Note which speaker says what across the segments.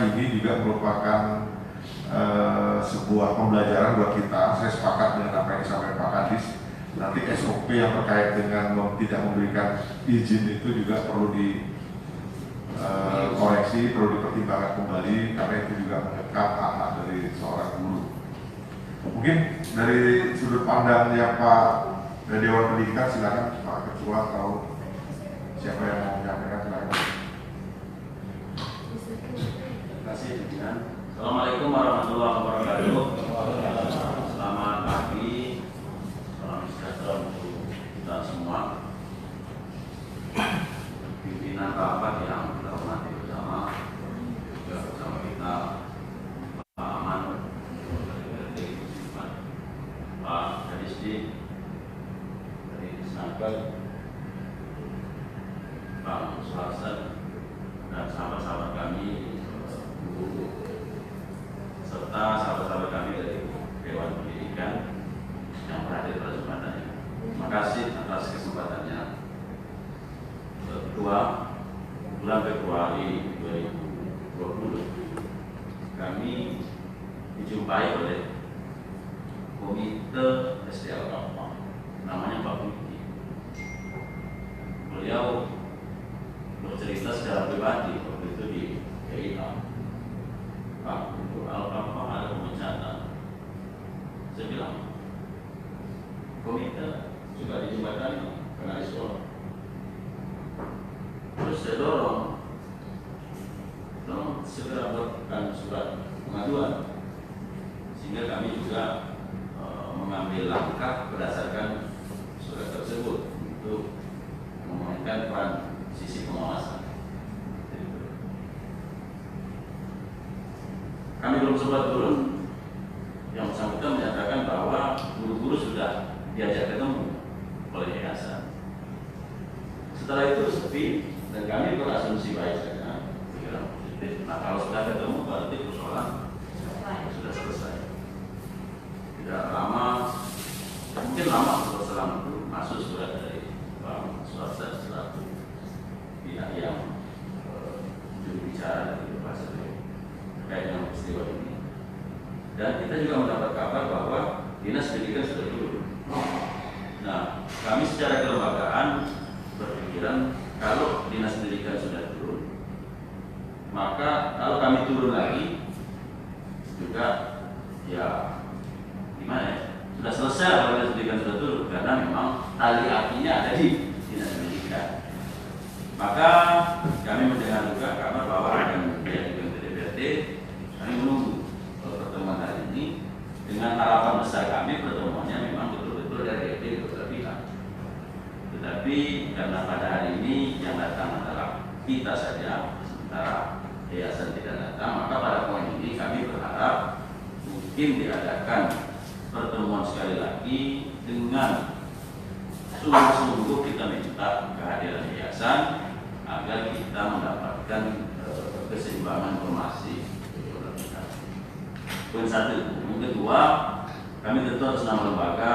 Speaker 1: ini juga merupakan sebuah pembelajaran buat kita. Saya sepakat dengan apa yang disampaikan Pak Kadis. Nanti SOP yang terkait dengan tidak memberikan izin itu juga perlu dikoreksi, perlu dipertimbangkan kembali karena itu juga mengekang hak dari seorang guru. Mungkin dari sudut pandangnya Pak dari Dewan Pendidikan, silakan Pak Ketua atau siapa yang mau menyampaikan, silakan.
Speaker 2: Terima kasih pimpinan. Assalamualaikum warahmatullahi wabarakatuh. Selamat pagi, salam sejahtera untuk kita semua. Pimpinan rapat yang kita hormati bersama, juga bersama kita Pak Aman, Pak Kadisdi, dari Snaker, Pak Suharsan, dan sahabat-sahabat kami, guru, serta sahabat-sahabat kami dari Dewan Pendidikan yang berhadir pada kesempatan ini. Terima kasih atas kesempatannya. Kedua, bulan Februari 2020 kami dijumpai oleh Komite SDL Kapal, namanya Pak Budi. Beliau bercerita secara pribadi waktu itu di KIA. Pak, untuk Al-Kapal ada pemecatan. Saya bilang, komite juga dijembatani karena di sekolah. Terus saya dorong segera buatkan surat pengaduan, sehingga kami juga mengambil langkah berdasarkan surat tersebut untuk memainkan peran sisi pengawasan. Kami belum sempat turun, yang bersangkutan menyatakan bahwa guru-guru sudah diajak ketemu oleh yayasan. Setelah itu sepi dan kami berasumsi baik saja, pikiran positif. Nah, kalau sudah ketemu berarti persoalan sudah selesai. Tidak lama, mungkin lama setelah itu masuk surat dari Pak Suharsan selaku pihak yang juru bicara dari Pak Sedih terkait dengan peristiwa ini. Dan kita juga mendapat kabar bahwa Dinas Pendidikan sudah turun. Nah, kami secara kelembagaan berpikiran kalau Dinas Pendidikan sudah turun, maka kalau kami turun lagi juga ya gimana ya, sudah selesai kalau Dinas Pendidikan sudah turun, karena memang tali apinya ada di Dinas Pendidikan. Maka kami mendengar juga kabar bahwa akan diajukan ke DPRD. Kami menunggu pertemuan hari ini dengan harapan besar kami pertemuannya memang betul-betul dari DPRD kedua pihak. Tetapi karena pada hari ini yang datang adalah kita saja, sementara yayasan tidak datang, maka pada poin ini kami berharap mungkin diadakan pertemuan sekali lagi dengan sungguh-sungguh kita minta kehadiran yayasan agar kita mendapatkan keseimbangan informasi. Poin satu. Yang kedua, kami tentu harus nama lembaga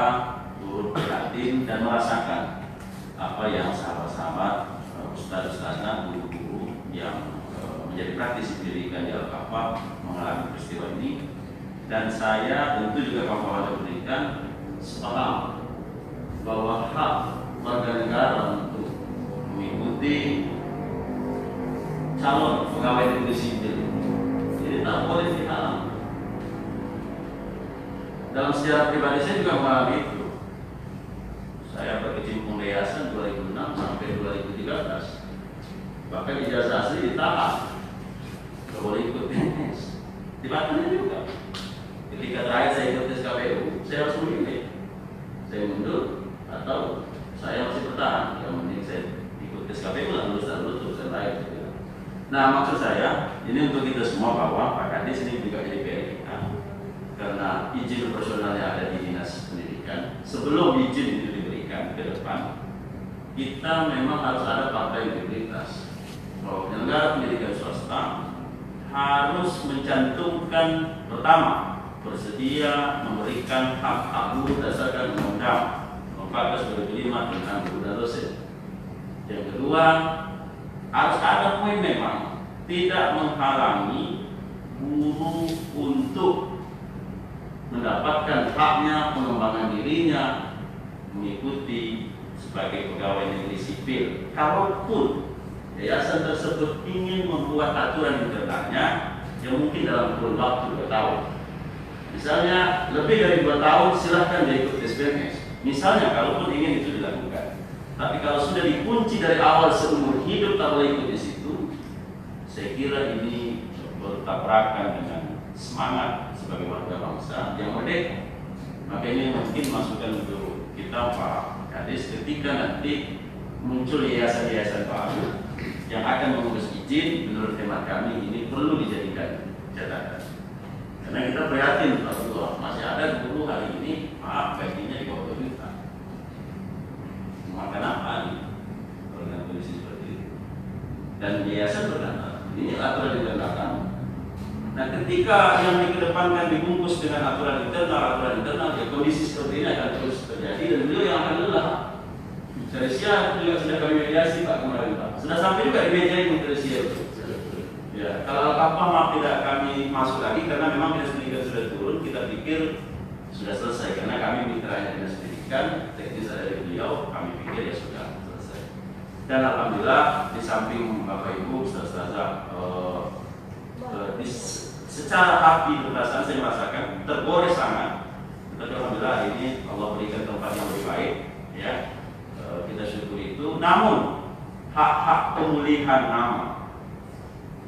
Speaker 2: turut prihatin dan merasakan apa yang sahabat-sahabat ustadz-ustadzah, guru-guru yang menjadi praktisi pendidikan di Al-Kapal mengalami peristiwa ini. Dan saya tentu juga kawan-kawan pendidikan sepaham bahwa hak warga negara untuk mengikuti calon pegawai negeri sipil jadi tak boleh dihalang. Dalam sejarah pribadi saya juga mengalami itu. Saya berkecimpung di yayasan 2006 sampai 2013. Bahkan ijazah asli ditahan, tidak boleh ikut PNS. Dibatalkan juga. Ketika terakhir saya ikut tes KPU, saya harus memilih, saya mundur atau saya masih bertahan. Yang penting saya ikut tes KPU lah, lulus urusan lain. Nah, maksud saya ini untuk kita semua bahwa Pak Kadis ini juga jadi PR kita. Karena izin operasionalnya ada di Dinas Pendidikan, sebelum izin itu diberikan ke depan, kita memang harus ada fakta integritas bahwa penyelenggara pendidikan swasta harus mencantumkan pertama bersedia memberikan hak guru berdasarkan Undang-Undang 14/2005 tentang guru dan dosen. Yang kedua, harus ada poin memang tidak menghalangi guru untuk mendapatkan haknya, pengembangan dirinya, mengikuti sebagai pegawai negeri sipil. Kalaupun yayasan tersebut ingin membuat aturan internalnya, yang mungkin dalam kurun waktu 2 tahun. Misalnya lebih dari 2 tahun silahkan dia ikut tes PNS. Misalnya kalaupun ingin itu dilakukan. Tapi kalau sudah dikunci dari awal seumur hidup tak boleh ikut di situ, saya kira ini bertabrakan dengan semangat sebagai warga bangsa yang merdeka. Maka ini mungkin masukan untuk kita Pak Kadis, ketika nanti muncul yayasan-yayasan baru yang akan mengurus izin, menurut hemat kami ini perlu dijadikan catatan. Karena kita prihatin bahwa masih ada guru hari ini, maaf, gajinya di bawah 2 juta. Makan apa nih? Kalau dengan kondisi seperti itu. Dan yayasan berkata, ini aturan internal kami. Nah, ketika yang dikedepankan dibungkus dengan aturan internal, ya kondisi seperti ini akan terus terjadi dan beliau yang akan lelah. Dari siang juga sudah kami mediasi Pak kemarin Pak. Sudah sampai juga di meja ini dari siang. Ya, kalau Al-Kapah maaf tidak kami masuk lagi karena memang dinas pendidikan sudah turun. Kita pikir sudah selesai karena kami mitra dinas pendidikan, teknis ada dari beliau, kami pikir ya sudah selesai. Dan alhamdulillah di samping Bapak Ibu, Ustaz-Ustazah, secara hati perasaan saya merasakan tergores sangat. Tetapi alhamdulillah hari ini Allah berikan tempat yang lebih baik, ya. Kita syukuri itu. Namun hak-hak pemulihan nama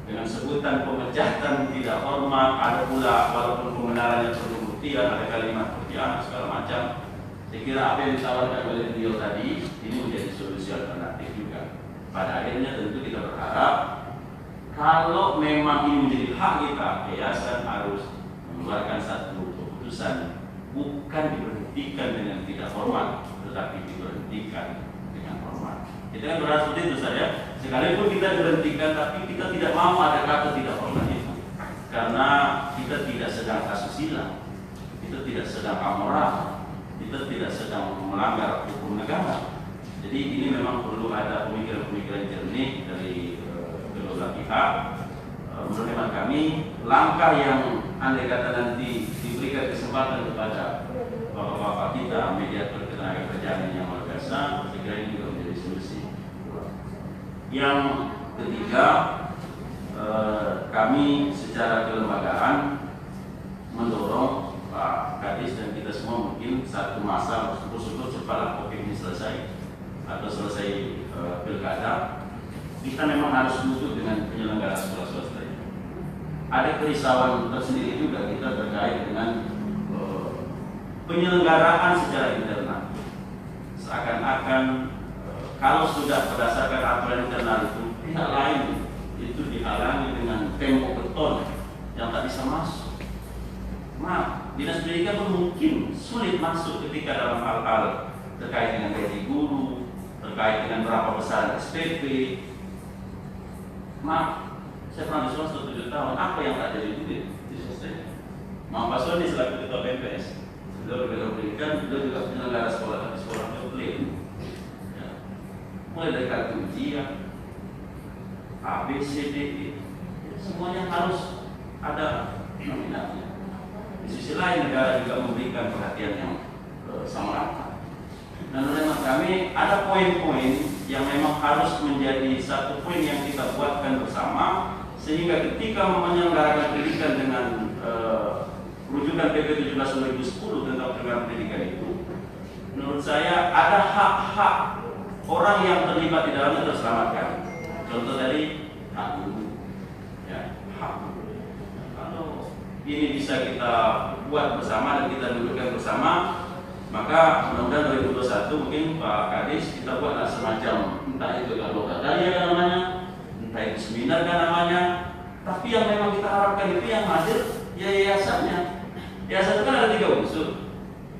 Speaker 2: dengan sebutan pemecatan tidak hormat, ada pula walaupun pembenarannya perlu buktian, ada kalimat pengkhianat segala macam. Saya kira apa yang ditawarkan oleh beliau tadi ini menjadi solusi alternatif juga. Pada akhirnya tentu kita berharap kalau memang ini menjadi hak kita, yayasan harus mengeluarkan satu keputusan, bukan diberhentikan dengan tidak hormat, tetapi diberhentikan dengan hormat. Kita kan berharap seperti itu saja. Sekalipun kita diberhentikan, tapi kita tidak mau ada kata tidak hormat itu, karena kita tidak sedang asusila, kita tidak sedang amoral, kita tidak sedang melanggar hukum negara. Jadi ini memang perlu ada pemikiran-pemikiran jernih dari kedua belah pihak. Menurut hemat kami, langkah yang andai kata nanti diberikan kesempatan kepada bapak-bapak kita, mediator ketenaga kerjaan yang luar biasa, saya kira ini juga menjadi solusi. Yang ketiga, kami secara kelembagaan mendorong Pak Kadis dan kita semua mungkin satu masa syukur-syukur cepatlah COVID ini selesai atau selesai pilkada. Kita memang harus duduk dengan penyelenggara sekolah swasta ini. Ada kerisauan tersendiri juga kita terkait dengan penyelenggaraan secara internal. Seakan-akan kalau sudah berdasarkan aturan internal itu, pihak lain itu dihalangi dengan tembok beton yang tak bisa masuk. Maaf, dinas pendidikan pun mungkin sulit masuk ketika dalam hal-hal terkait dengan gaji guru, terkait dengan berapa besar SPP. Maaf, saya pernah di swasta 7 tahun, apa yang tak jadi duit di swasta? Pak Soni selaku ketua BPS, beliau berbeda pendidikan, beliau juga penyelenggara sekolah, tapi sekolahnya beliau. Ya. Mulai dari kartu ujian, A, B, C, D, E, semuanya harus ada nominalnya. Di sisi lain negara juga memberikan perhatian yang sama rata. Dan menurut kami ada poin-poin yang memang harus menjadi satu poin yang kita buatkan bersama, sehingga ketika menyelenggarakan pendidikan dengan rujukan PP 17/2010 tentang program pendidikan itu, menurut saya ada hak-hak orang yang terlibat di dalamnya terselamatkan. Contoh tadi hak guru, ya, hak guru. Kalau ini bisa kita buat bersama dan kita dudukkan bersama, maka mudah-mudahan 2021 mungkin Pak Kadis kita buatlah semacam entah itu lokataria kan namanya, entah itu seminar kan namanya, tapi yang memang kita harapkan itu yang hadir ya yayasannya. Yayasan itu kan ada 3 unsur,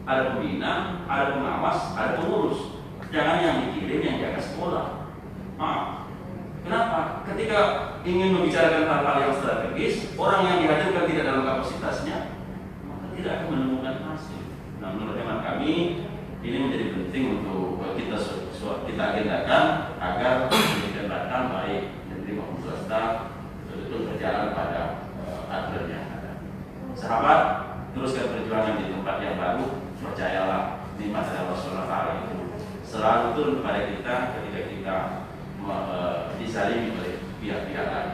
Speaker 2: ada pembina, ada pengawas, ada pengurus. Jangan yang dikirim yang jaga sekolah. Maaf. Kenapa? Ketika ingin membicarakan hal-hal yang strategis, orang yang dihadirkan tidak dalam kapasitasnya, maka tidak akan menemukan hasil. Nah, menurut hemat kami ini menjadi penting untuk kita agendakan agar pendidikan Batam baik negeri maupun swasta betul berjalan pada aturan sahabat, teruskan perjuangan di tempat yang baru. Percayalah, nikmat dari Allah SWT itu selalu turun kepada kita ketika kita disalimi oleh pihak-pihak lain.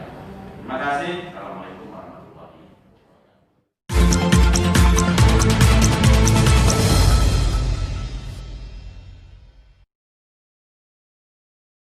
Speaker 2: Terima kasih.